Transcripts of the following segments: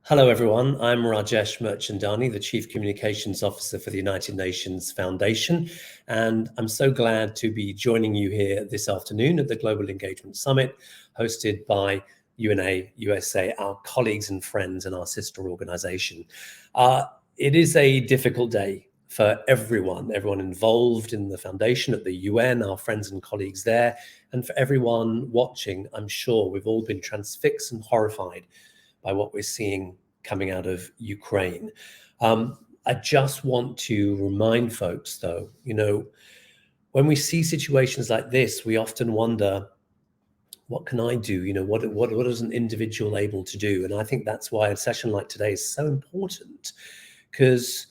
Hello, everyone. I'm Rajesh Mirchandani, the Chief Communications Officer for the United Nations Foundation, and I'm so glad to be joining you here this afternoon at the Global Engagement Summit, hosted by UNA USA, our colleagues and friends and our sister organization. It is a difficult day for everyone involved in the foundation at the UN, our friends and colleagues there, and for everyone watching. I'm sure we've all been transfixed and horrified by what we're seeing coming out of Ukraine. I just want to remind folks, though, when we see situations like this, we often wonder, what can I do? What is an individual able to do? And I think that's why a session like today is so important, because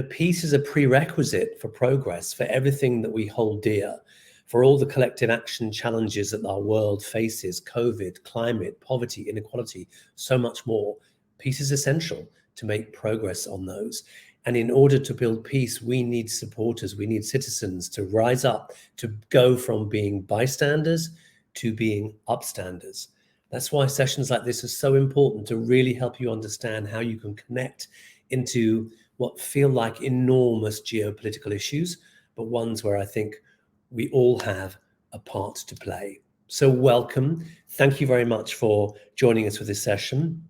peace is a prerequisite for progress, for everything that we hold dear, for all the collective action challenges that our world faces: COVID, climate, poverty, inequality, so much more. Peace is essential to make progress on those. And in order to build peace, we need supporters, we need citizens to rise up, to go from being bystanders to being upstanders. That's why sessions like this are so important, to really help you understand how you can connect into what feel like enormous geopolitical issues, but ones where I think we all have a part to play. So welcome. Thank you very much for joining us for this session.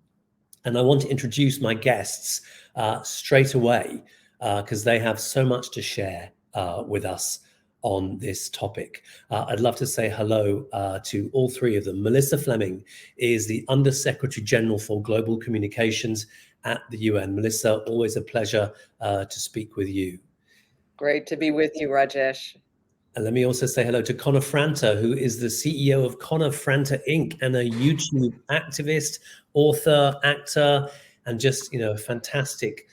And I want to introduce my guests straight away, because they have so much to share with us on this topic. I'd love to say hello to all three of them. Melissa Fleming is the Under Secretary General for Global Communications at the UN. Melissa, always a pleasure to speak with you. Great to be with you, Rajesh. And let me also say hello to Connor Franta, who is the CEO of Connor Franta Inc. and a YouTube activist, author, actor, and just, a fantastic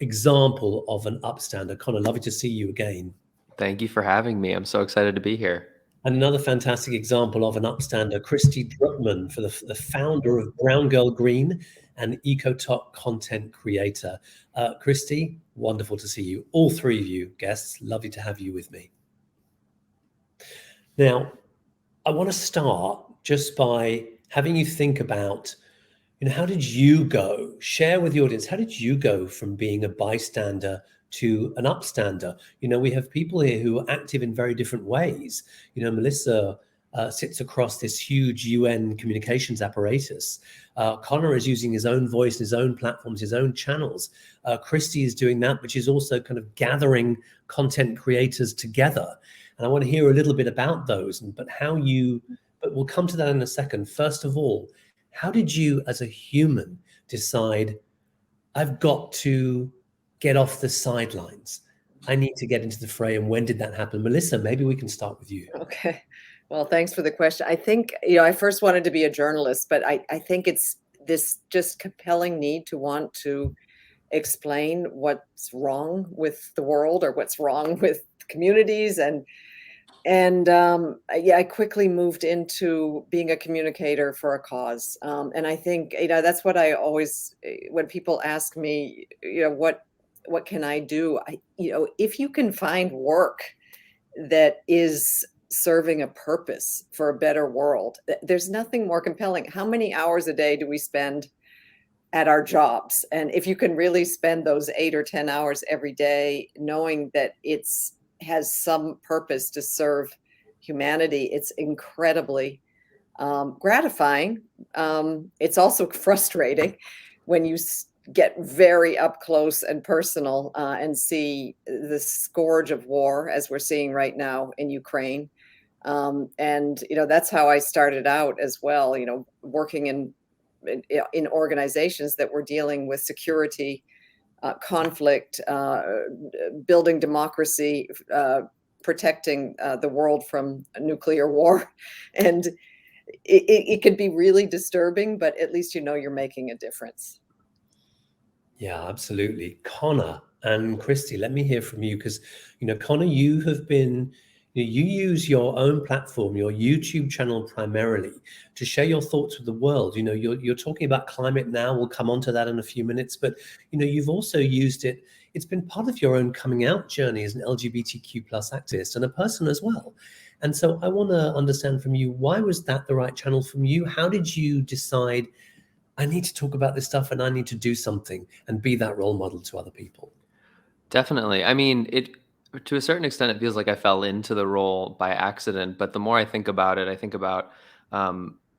example of an upstander. Connor, lovely to see you again. Thank you for having me. I'm so excited to be here. And another fantastic example of an upstander, Kristy Drutman, for the founder of Brown Girl Green and EcoTalk content creator. Kristy, wonderful to see you. All three of you guests, lovely to have you with me. Now, I want to start just by having you think about, how did you go? Share with the audience, how did you go from being a bystander to an upstander? We have people here who are active in very different ways. Melissa sits across this huge UN communications apparatus. Connor is using his own voice, his own platforms, his own channels. Kristy is doing that, which is also kind of gathering content creators together. And I want to hear a little bit about those, but we'll come to that in a second. First of all, how did you as a human decide, I've got to get off the sidelines, I need to get into the fray? And when did that happen? Melissa, maybe we can start with you. Okay. Well, thanks for the question. I think, I first wanted to be a journalist, but I think it's this just compelling need to want to explain what's wrong with the world or what's wrong with communities. And I quickly moved into being a communicator for a cause. And I think, that's what I always, when people ask me, what can I do? If you can find work that is serving a purpose for a better world, there's nothing more compelling. How many hours a day do we spend at our jobs? And if you can really spend those 8 or 10 hours every day knowing that has some purpose to serve humanity, it's incredibly gratifying. It's also frustrating when you get very up close and personal and see the scourge of war as we're seeing right now in Ukraine. And that's how I started out as well, working in organizations that were dealing with security, conflict, building democracy, protecting the world from a nuclear war. And it could be really disturbing, but at least you're making a difference. Yeah, absolutely. Connor and Kristy, let me hear from you, because, Connor, you have been, you use your own platform, your YouTube channel primarily, to share your thoughts with the world. You're talking about climate now. We'll come on to that in a few minutes, but, you've also used it. It's been part of your own coming out journey as an LGBTQ plus activist and a person as well. And so I want to understand from you, why was that the right channel from you? How did you decide, I need to talk about this stuff and I need to do something and be that role model to other people. Definitely. I mean, to a certain extent, it feels like I fell into the role by accident. But the more I think about it, I think about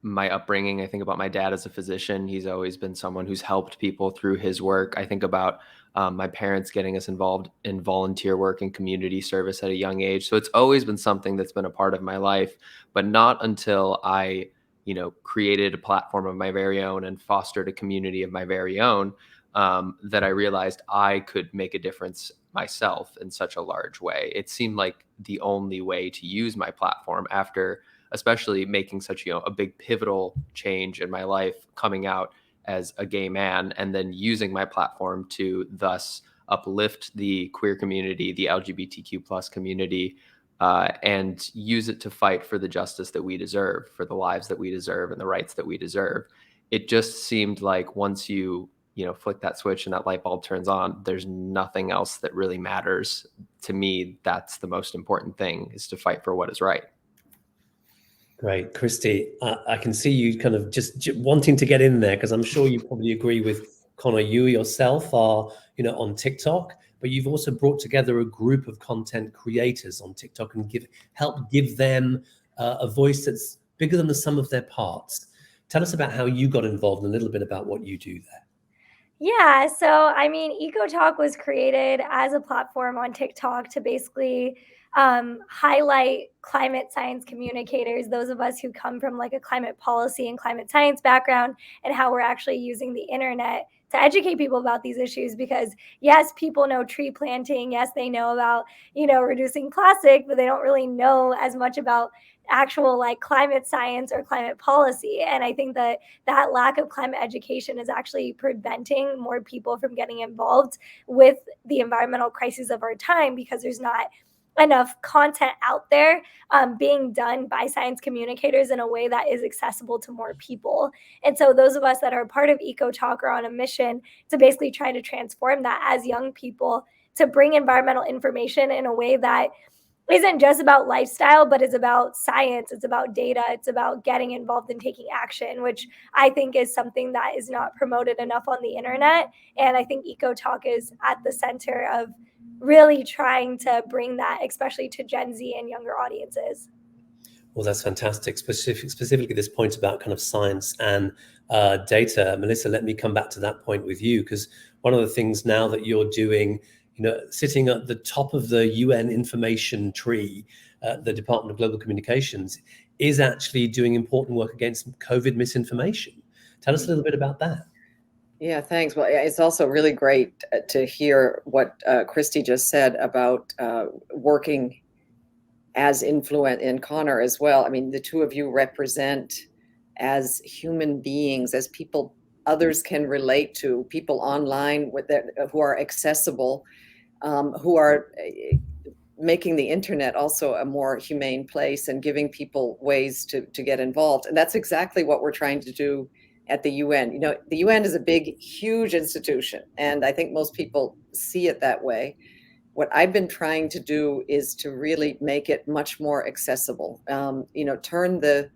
my upbringing. I think about my dad as a physician. He's always been someone who's helped people through his work. I think about my parents getting us involved in volunteer work and community service at a young age. So it's always been something that's been a part of my life, but not until I, created a platform of my very own and fostered a community of my very own, that I realized I could make a difference myself in such a large way. It seemed like the only way to use my platform after, especially making such, a big pivotal change in my life, coming out as a gay man, and then using my platform to thus uplift the queer community, the LGBTQ plus community, and use it to fight for the justice that we deserve, for the lives that we deserve, and the rights that we deserve. It just seemed like once you flick that switch and that light bulb turns on, there's nothing else that really matters. To me, that's the most important thing, is to fight for what is right. Great. Kristy, I can see you kind of just wanting to get in there, because I'm sure you probably agree with Connor. You yourself are, on TikTok, but you've also brought together a group of content creators on TikTok and help give them a voice that's bigger than the sum of their parts. Tell us about how you got involved and a little bit about what you do there. Yeah, so I mean, Eco Talk was created as a platform on TikTok to basically highlight climate science communicators, those of us who come from like a climate policy and climate science background, and how we're actually using the internet to educate people about these issues. Because yes, people know tree planting, yes, they know about, reducing plastic, but they don't really know as much about actual like climate science or climate policy. And I think that lack of climate education is actually preventing more people from getting involved with the environmental crises of our time, because there's not enough content out there being done by science communicators in a way that is accessible to more people. And so those of us that are part of Eco Talk are on a mission to basically try to transform that as young people, to bring environmental information in a way that isn't just about lifestyle, but it's about science, it's about data, it's about getting involved and taking action, which I think is something that is not promoted enough on the internet. And I think Eco Talk is at the center of really trying to bring that, especially to Gen Z and younger audiences. Well, that's fantastic. Specifically this point about kind of science and data. Melissa, let me come back to that point with you, because one of the things now that you're doing, sitting at the top of the UN information tree, the Department of Global Communications, is actually doing important work against COVID misinformation. Tell us a little bit about that. Yeah, thanks. Well, it's also really great to hear what Kristy just said about working as influent in Connor as well. I mean, the two of you represent as human beings, as people others can relate to, people online who are accessible, who are making the internet also a more humane place and giving people ways to get involved. And that's exactly what we're trying to do at the UN. The UN is a big, huge institution, and I think most people see it that way. What I've been trying to do is to really make it much more accessible. Turn the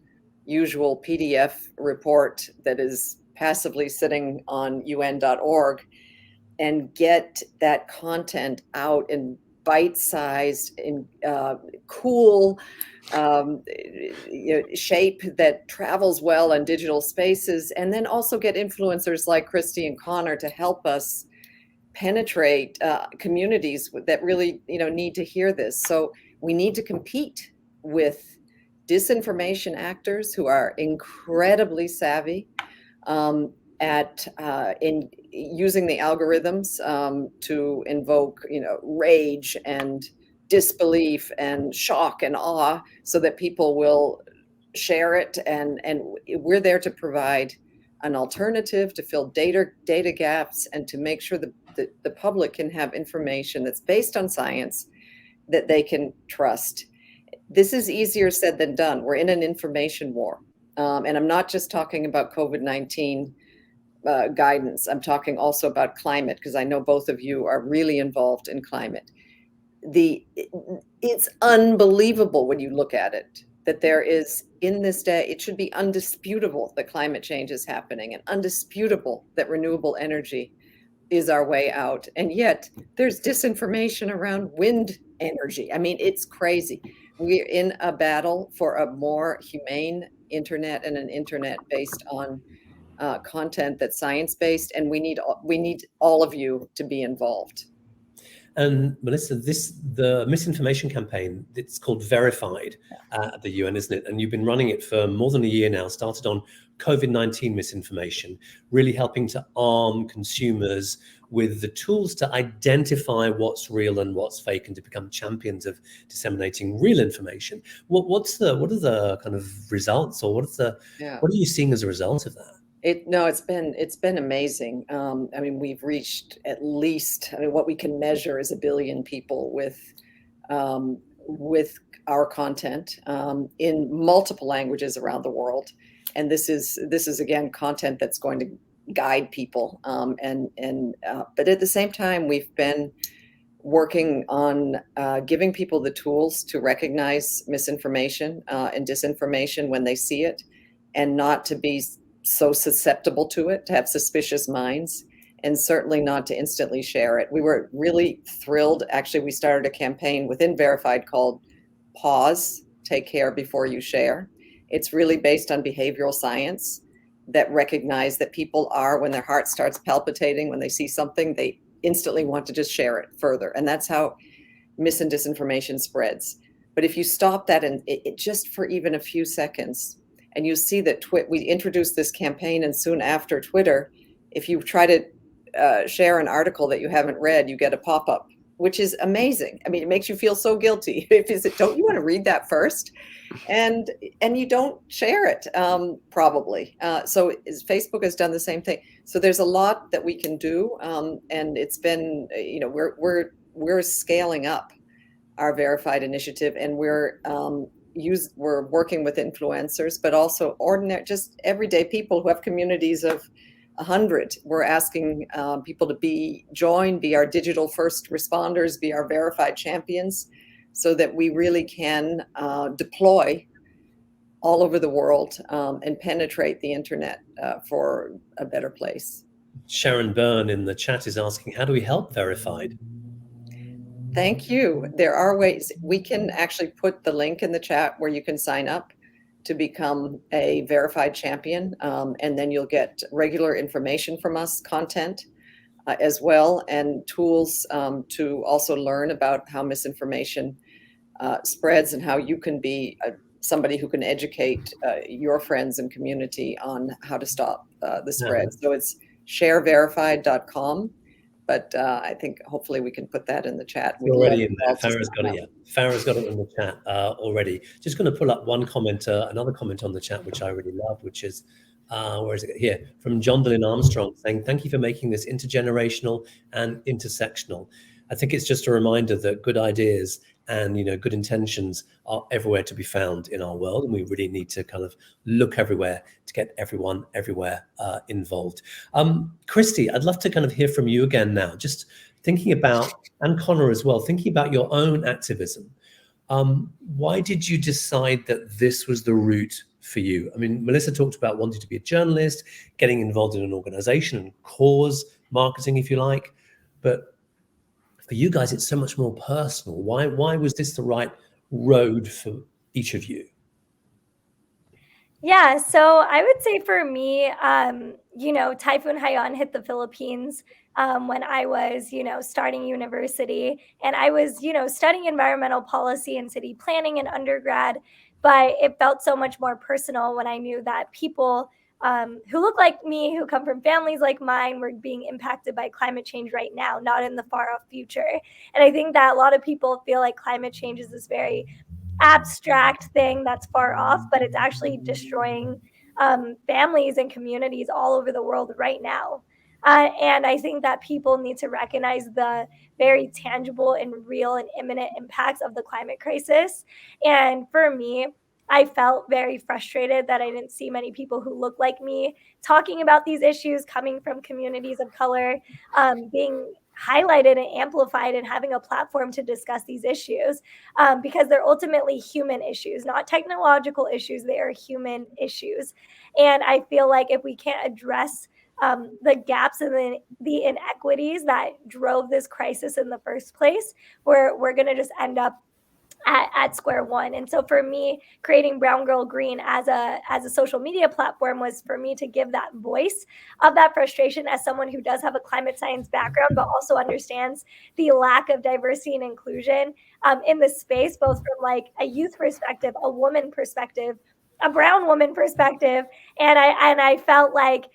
usual PDF report that is passively sitting on UN.org and get that content out in bite-sized, in cool shape that travels well in digital spaces, and then also get influencers like Kristy and Connor to help us penetrate communities that really need to hear this. So we need to compete with disinformation actors who are incredibly savvy in using the algorithms to invoke rage and disbelief and shock and awe, so that people will share it. And we're there to provide an alternative, to fill data gaps, and to make sure that the public can have information that's based on science that they can trust. This is easier said than done. We're in an information war. And I'm not just talking about COVID-19 guidance. I'm talking also about climate, because I know both of you are really involved in climate. It's unbelievable when you look at it. that there is in this day, it should be undisputable that climate change is happening and undisputable that renewable energy is our way out. And yet there's disinformation around wind energy. I mean, it's crazy. We're in a battle for a more humane internet and an internet based on content that's science-based, and we need all of you to be involved. And Melissa, the misinformation campaign, it's called Verified at the UN, isn't it? And you've been running it for more than a year now, started on COVID-19 misinformation, really helping to arm consumers with the tools to identify what's real and what's fake and to become champions of disseminating real information. What are the kind of results, or what are you seeing as a result of that? It's been amazing. I mean, we've reached at least, what we can measure is 1 billion people with our content in multiple languages around the world. And this is again content that's going to guide people. But at the same time, we've been working on giving people the tools to recognize misinformation and disinformation when they see it, and not to be so susceptible to it, to have suspicious minds, and certainly not to instantly share it. We were really thrilled. Actually, we started a campaign within Verified called Pause, Take Care Before You Share. It's really based on behavioral science that recognize that people are, when their heart starts palpitating, when they see something, they instantly want to just share it further. And that's how mis and disinformation spreads. But if you stop that and it just for even a few seconds, and you see that we introduced this campaign, and soon after Twitter, if you try to share an article that you haven't read, you get a pop-up, which is amazing. I mean, it makes you feel so guilty. Don't you want to read that first? And you don't share it, probably. So Facebook has done the same thing. So there's a lot that we can do, and it's been, we're scaling up our Verified initiative, and we're working with influencers, but also ordinary, just everyday people who have communities of 100. We're asking people to be our digital first responders, be our Verified champions, so that we really can deploy all over the world and penetrate the internet for a better place. Sharon Byrne in the chat is asking, how do we help Verified? Thank you. There are ways. We can actually put the link in the chat where you can sign up to become a Verified champion, and then you'll get regular information from us, content as well, and tools to also learn about how misinformation spreads and how you can be somebody who can educate your friends and community on how to stop the spread. Yeah. So it's shareverified.com. But I think hopefully we can put that in the chat. Already in there. Farah's got it. Yeah, Farah's got it in the chat already. Just going to pull up one comment, another comment on the chat, which I really love, which is, where is it? Here, from John Dillon Armstrong, saying, thank you for making this intergenerational and intersectional. I think it's just a reminder that good ideas and good intentions are everywhere to be found in our world, and we really need to kind of look everywhere to get everyone everywhere involved. Kristy, I'd love to kind of hear from you again now, just thinking about, and Connor as well, thinking about your own activism. Why did you decide that this was the route for you? I mean, Melissa talked about wanting to be a journalist, getting involved in an organization and cause marketing, if you like, but for you guys, it's so much more personal. Why was this the right road for each of you? Yeah, so I would say for me, Typhoon Haiyan hit the Philippines when I was, starting university, and I was, studying environmental policy and city planning in undergrad, but it felt so much more personal when I knew that people who look like me, who come from families like mine, were being impacted by climate change right now, not in the far off future. And I think that a lot of people feel like climate change is this very abstract thing that's far off, but it's actually destroying families and communities all over the world right now. And I think that people need to recognize the very tangible and real and imminent impacts of the climate crisis. And for me, I felt very frustrated that I didn't see many people who look like me talking about these issues, coming from communities of color, being highlighted and amplified and having a platform to discuss these issues, because they're ultimately human issues, not technological issues. They are human issues. And I feel like if we can't address the gaps and the inequities that drove this crisis in the first place, we're going to just end up at square one. And so for me, creating Brown Girl Green as a social media platform was for me to give that voice of that frustration as someone who does have a climate science background, but also understands the lack of diversity and inclusion in the space, both from like a youth perspective, a woman perspective, a brown woman perspective. And I felt like,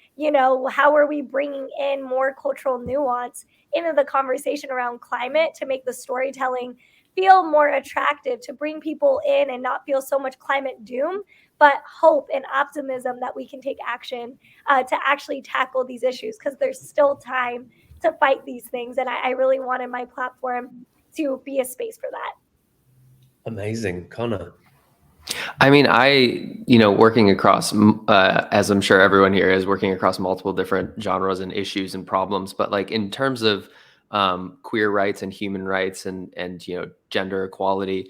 how are we bringing in more cultural nuance into the conversation around climate to make the storytelling feel more attractive, to bring people in and not feel so much climate doom, but hope and optimism that we can take action to actually tackle these issues, because there's still time to fight these things. And I really wanted my platform to be a space for that. Amazing. Connor? I mean, working across, as I'm sure everyone here is, working across multiple different genres and issues and problems, but like in terms of queer rights and human rights and gender equality,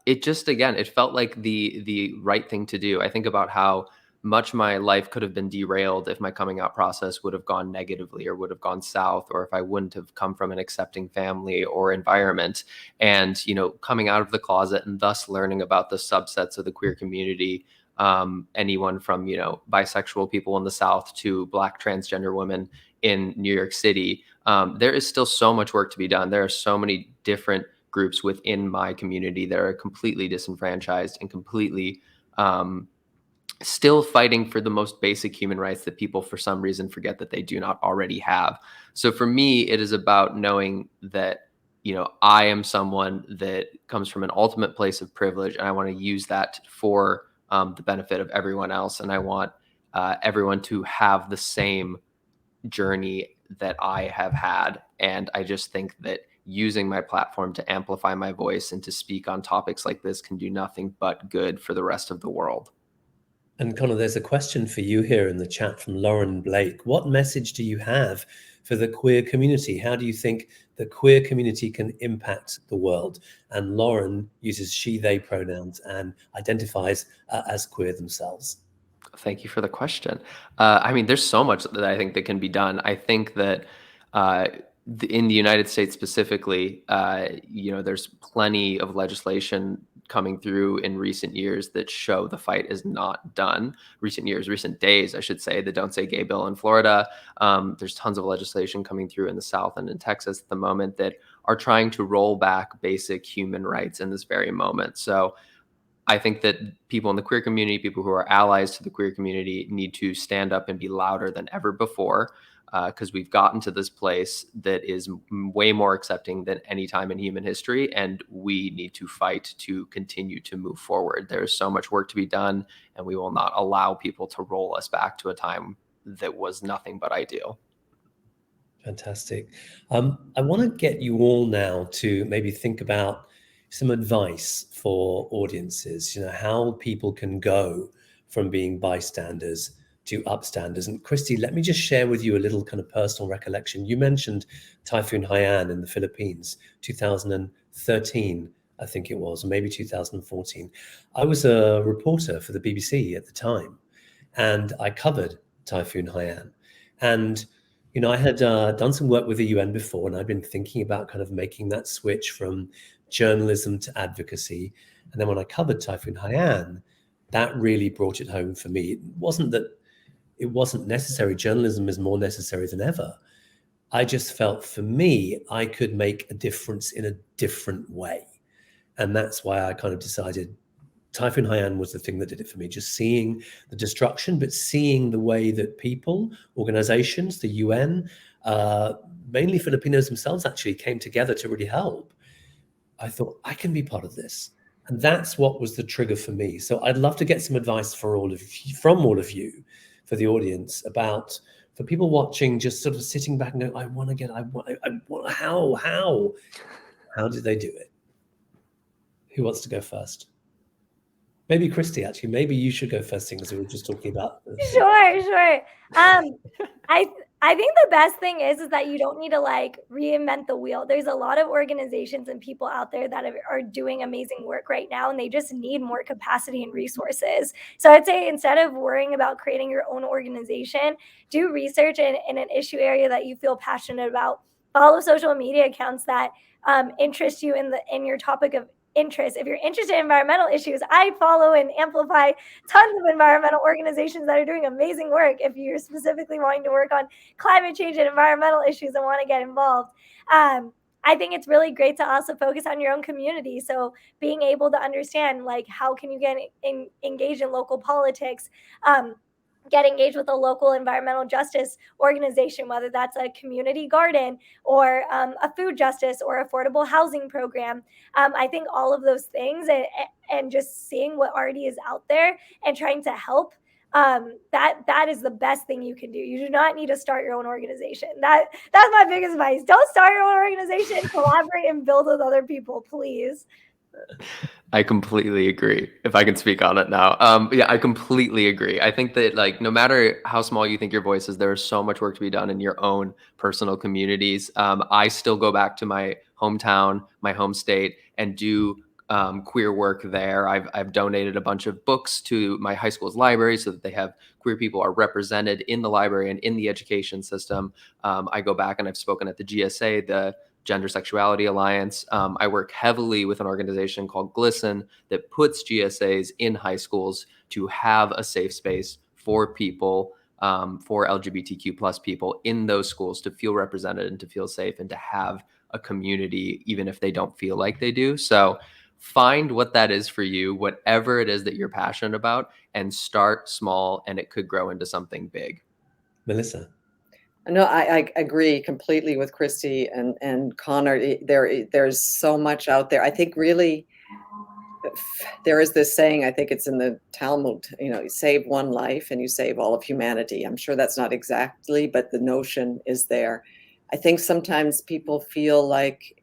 it just, again, it felt like the right thing to do. I think about how much my life could have been derailed if my coming out process would have gone negatively or would have gone south, or if I wouldn't have come from an accepting family or environment. And, coming out of the closet and thus learning about the subsets of the queer community, anyone from, bisexual people in the South to Black transgender women in New York City, there is still so much work to be done. There are so many different groups within my community that are completely disenfranchised and completely still fighting for the most basic human rights that people for some reason forget that they do not already have. So for me, it is about knowing that, I am someone that comes from an ultimate place of privilege, and I want to use that for the benefit of everyone else. And I want everyone to have the same journey that I have had. And I just think that using my platform to amplify my voice and to speak on topics like this can do nothing but good for the rest of the world. And Connor, there's a question for you here in the chat from Lauren Blake. What message do you have for the queer community? How do you think the queer community can impact the world? And Lauren uses she, they pronouns and identifies as queer themselves. Thank you for the question. I mean, there's so much that I think that can be done. I think that in the United States specifically, there's plenty of legislation coming through in recent years that show the fight is not done. Recent days, I should say, the Don't Say Gay bill in Florida. There's tons of legislation coming through in the South and in Texas at the moment that are trying to roll back basic human rights in this very moment. So I think that people in the queer community, people who are allies to the queer community, need to stand up and be louder than ever before, because we've gotten to this place that is way more accepting than any time in human history, and we need to fight to continue to move forward. There's so much work to be done, and we will not allow people to roll us back to a time that was nothing but ideal. Fantastic. I want to get you all now to maybe think about some advice for audiences, how people can go from being bystanders to upstanders. And Kristy, let me just share with you a little kind of personal recollection. You mentioned Typhoon Haiyan in the Philippines, 2013, I think it was, or maybe 2014. I was a reporter for the BBC at the time, and I covered Typhoon Haiyan. And I had done some work with the UN before, and I'd been thinking about kind of making that switch from journalism to advocacy. And then when I covered Typhoon Haiyan, that really brought it home for me. It wasn't necessary. Journalism is more necessary than ever. I just felt for me, I could make a difference in a different way. And that's why I kind of decided Typhoon Haiyan was the thing that did it for me, just seeing the destruction, but seeing the way that people, organizations, the UN, mainly Filipinos themselves actually came together to really help. I thought, I can be part of this. And that's what was the trigger for me. So I'd love to get some advice from all of you, for the audience, for people watching, just sort of sitting back and going, how did they do it? Who wants to go first? Maybe Kristy, actually, maybe you should go first, thing, as we were just talking about. Sure. I think the best thing is that you don't need to like reinvent the wheel. There's a lot of organizations and people out there that are doing amazing work right now, and they just need more capacity and resources. So I'd say instead of worrying about creating your own organization, do research in an issue area that you feel passionate about. Follow social media accounts that interest you in your topic of interest. If you're interested in environmental issues, I follow and amplify tons of environmental organizations that are doing amazing work. If you're specifically wanting to work on climate change and environmental issues and want to get involved. I think it's really great to also focus on your own community. So being able to understand like how can you get engaged in local politics, get engaged with a local environmental justice organization, whether that's a community garden or a food justice or affordable housing program. I think all of those things and just seeing what already is out there and trying to help, that is the best thing you can do. You do not need to start your own organization. That's my biggest advice. Don't start your own organization. Collaborate and build with other people, please. I completely agree. If I can speak on it now. Yeah, I completely agree. I think that like no matter how small you think your voice is, there is so much work to be done in your own personal communities. I still go back to my hometown, my home state, and do queer work there. I've donated a bunch of books to my high school's library so that they have queer people are represented in the library and in the education system. I go back and I've spoken at the GSA, the Gender Sexuality Alliance. I work heavily with an organization called GLISTEN that puts GSAs in high schools to have a safe space for people, for LGBTQ plus people in those schools to feel represented and to feel safe and to have a community, even if they don't feel like they do. So find what that is for you, whatever it is that you're passionate about, and start small, and it could grow into something big. Melissa. No, I agree completely with Kristy and Connor. There's so much out there. I think really there is this saying, I think it's in the Talmud, you save one life and you save all of humanity. I'm sure that's not exactly, but the notion is there. I think sometimes people feel like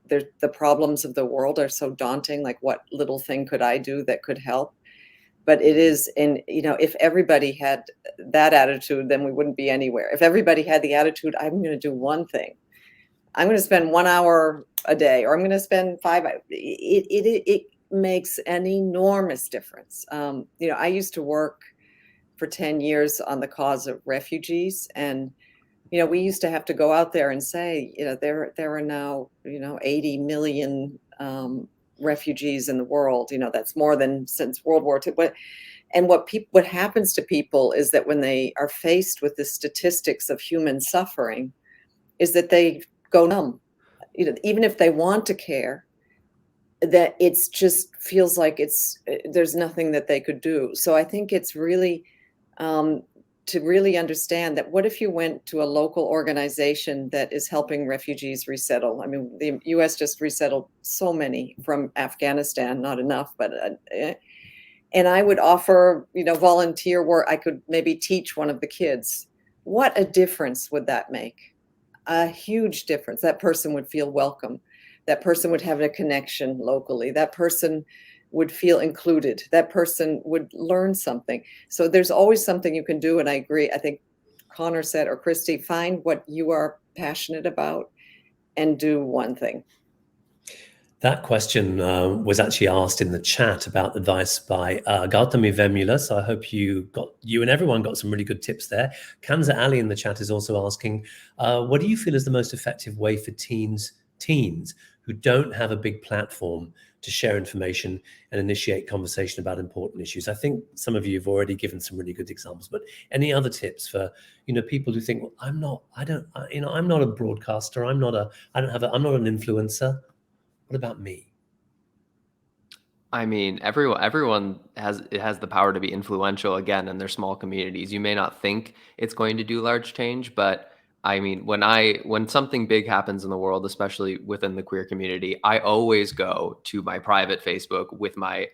the problems of the world are so daunting, like what little thing could I do that could help? But it is, if everybody had that attitude, then we wouldn't be anywhere. If everybody had the attitude, I'm going to do one thing, I'm going to spend 1 hour a day, or I'm going to spend 5 hours, it makes an enormous difference. I used to work for 10 years on the cause of refugees, and we used to have to go out there and say, there are now 80 million refugees in the world. That's more than since World War II. And what happens to people is that when they are faced with the statistics of human suffering, is that they go numb. Even if they want to care, that it's just feels like there's nothing that they could do. So I think it's really to really understand that what if you went to a local organization that is helping refugees resettle? I mean, the U.S. just resettled so many from Afghanistan, not enough, but and I would offer, volunteer work. I could maybe teach one of the kids. What a difference would that make? A huge difference. That person would feel welcome. That person would have a connection locally. That person would feel included. That person would learn something. So there's always something you can do. And I agree. I think Connor said, or Kristy, find what you are passionate about and do one thing. That question was actually asked in the chat about advice by Gautami Vemula. So I hope you and everyone got some really good tips there. Kanza Ali in the chat is also asking, what do you feel is the most effective way for teens who don't have a big platform to share information and initiate conversation about important issues? I think some of you have already given some really good examples, but any other tips for people who think, well, I'm not a broadcaster, I'm not an influencer. What about me? I mean, everyone has the power to be influential again in their small communities. You may not think it's going to do large change, but I mean, when something big happens in the world, especially within the queer community, I always go to my private Facebook with my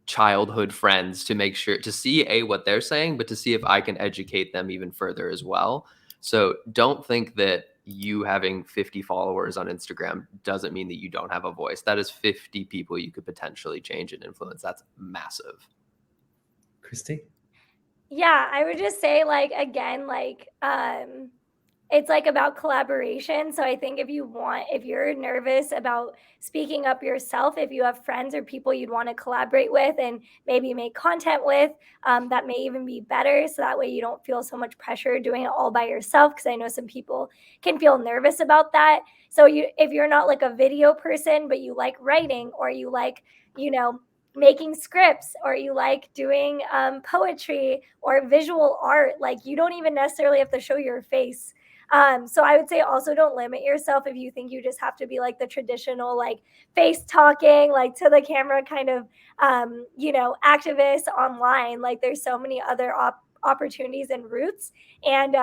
childhood friends to make sure to see what they're saying, but to see if I can educate them even further as well. So don't think that you having 50 followers on Instagram doesn't mean that you don't have a voice. That is 50 people you could potentially change and influence. That's massive. Kristy? Yeah, I would just say it's like about collaboration. So I think if you're nervous about speaking up yourself, if you have friends or people you'd want to collaborate with and maybe make content with, that may even be better. So that way you don't feel so much pressure doing it all by yourself. Because I know some people can feel nervous about that. So if you're not like a video person, but you like writing, or you like, making scripts, or you like doing poetry or visual art, like you don't even necessarily have to show your face. So I would say also don't limit yourself if you think you just have to be like the traditional, like face talking, like to the camera kind of, activist online. Like there's so many other opportunities and routes, and,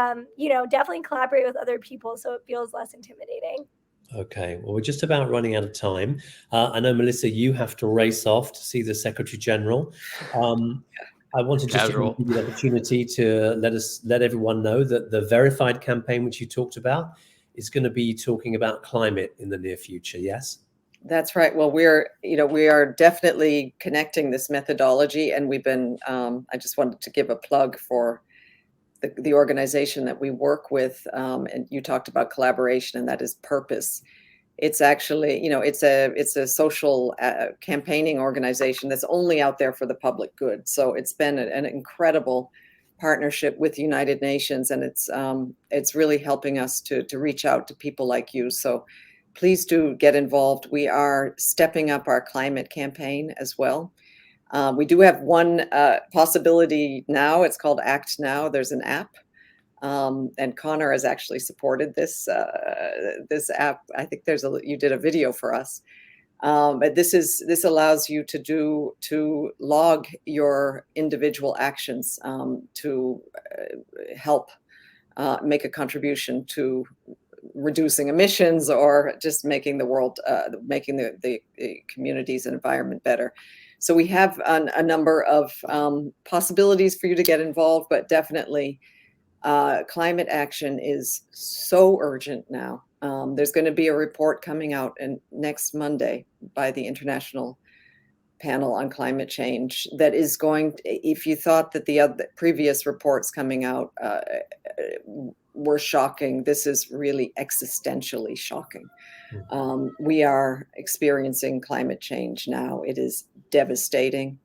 definitely collaborate with other people so it feels less intimidating. Okay, well, we're just about running out of time. I know, Melissa, you have to race off to see the Secretary General. I wanted just to give you the opportunity to let everyone know that the verified campaign, which you talked about, is going to be talking about climate in the near future. Yes? That's right. Well, we are definitely connecting this methodology, and we've been, I just wanted to give a plug for the organization that we work with. And you talked about collaboration, and that is Purpose. It's actually, it's a social campaigning organization that's only out there for the public good. So it's been an incredible partnership with the United Nations, and it's really helping us to reach out to people like you. So please do get involved. We are stepping up our climate campaign as well. We do have one possibility now. It's called Act Now. There's an app. And Connor has actually supported this app. I think you did a video for us. But this allows you to log your individual actions to help make a contribution to reducing emissions, or just making the world, making the communities and environment better. So we have a number of possibilities for you to get involved, but definitely climate action is so urgent now. There's going to be a report coming out next Monday by the International Panel on Climate Change that is going to, if you thought that the other previous reports coming out were shocking, this is really existentially shocking. We are experiencing climate change now. It is devastating.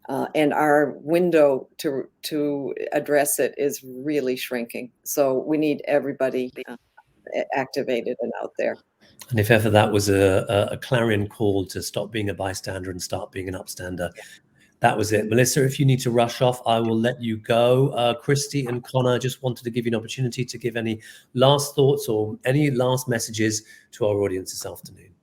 And our window to address it is really shrinking. So we need everybody activated and out there. And if ever that was a clarion call to stop being a bystander and start being an upstander, that was it. Melissa, if you need to rush off, I will let you go. Kristy and Connor, I just wanted to give you an opportunity to give any last thoughts or any last messages to our audience this afternoon.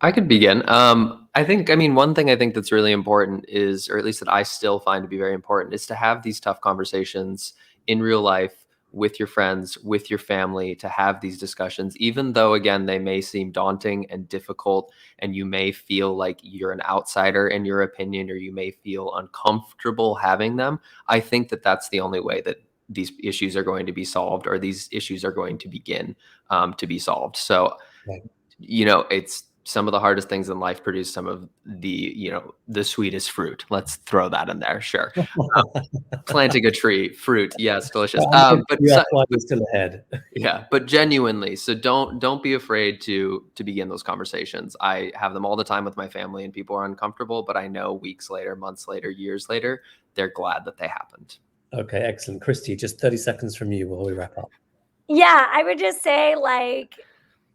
I could begin. One thing I think that's really important is, or at least that I still find to be very important, is to have these tough conversations in real life with your friends, with your family, to have these discussions, even though, again, they may seem daunting and difficult, and you may feel like you're an outsider in your opinion, or you may feel uncomfortable having them. I think that that's the only way that these issues are going to be solved, or these issues are going to begin to be solved. So, it's some of the hardest things in life produce some of the sweetest fruit. Let's throw that in there. Sure. Planting a tree, fruit. Yes. Delicious. But we're still ahead. Yeah. But genuinely. So don't be afraid to begin those conversations. I have them all the time with my family, and people are uncomfortable, but I know weeks later, months later, years later, they're glad that they happened. Okay. Excellent. Kristy, just 30 seconds from you while we wrap up. Yeah. I would just say,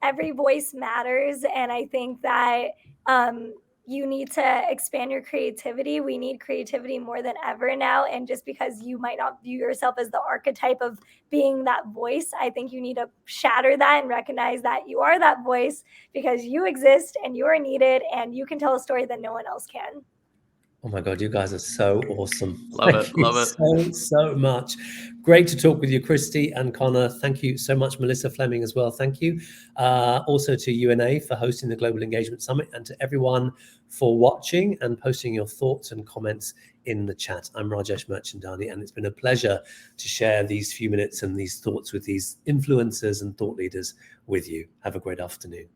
every voice matters. And I think that you need to expand your creativity. We need creativity more than ever now. And just because you might not view yourself as the archetype of being that voice, I think you need to shatter that and recognize that you are that voice, because you exist and you are needed, and you can tell a story that no one else can. Oh my God, you guys are so awesome. Love it. So much. Great to talk with you, Kristy and Connor. Thank you so much, Melissa Fleming, as well. Thank you. Also to UNA for hosting the Global Engagement Summit, and to everyone for watching and posting your thoughts and comments in the chat. I'm Rajesh Mirchandani, and it's been a pleasure to share these few minutes and these thoughts with these influencers and thought leaders with you. Have a great afternoon.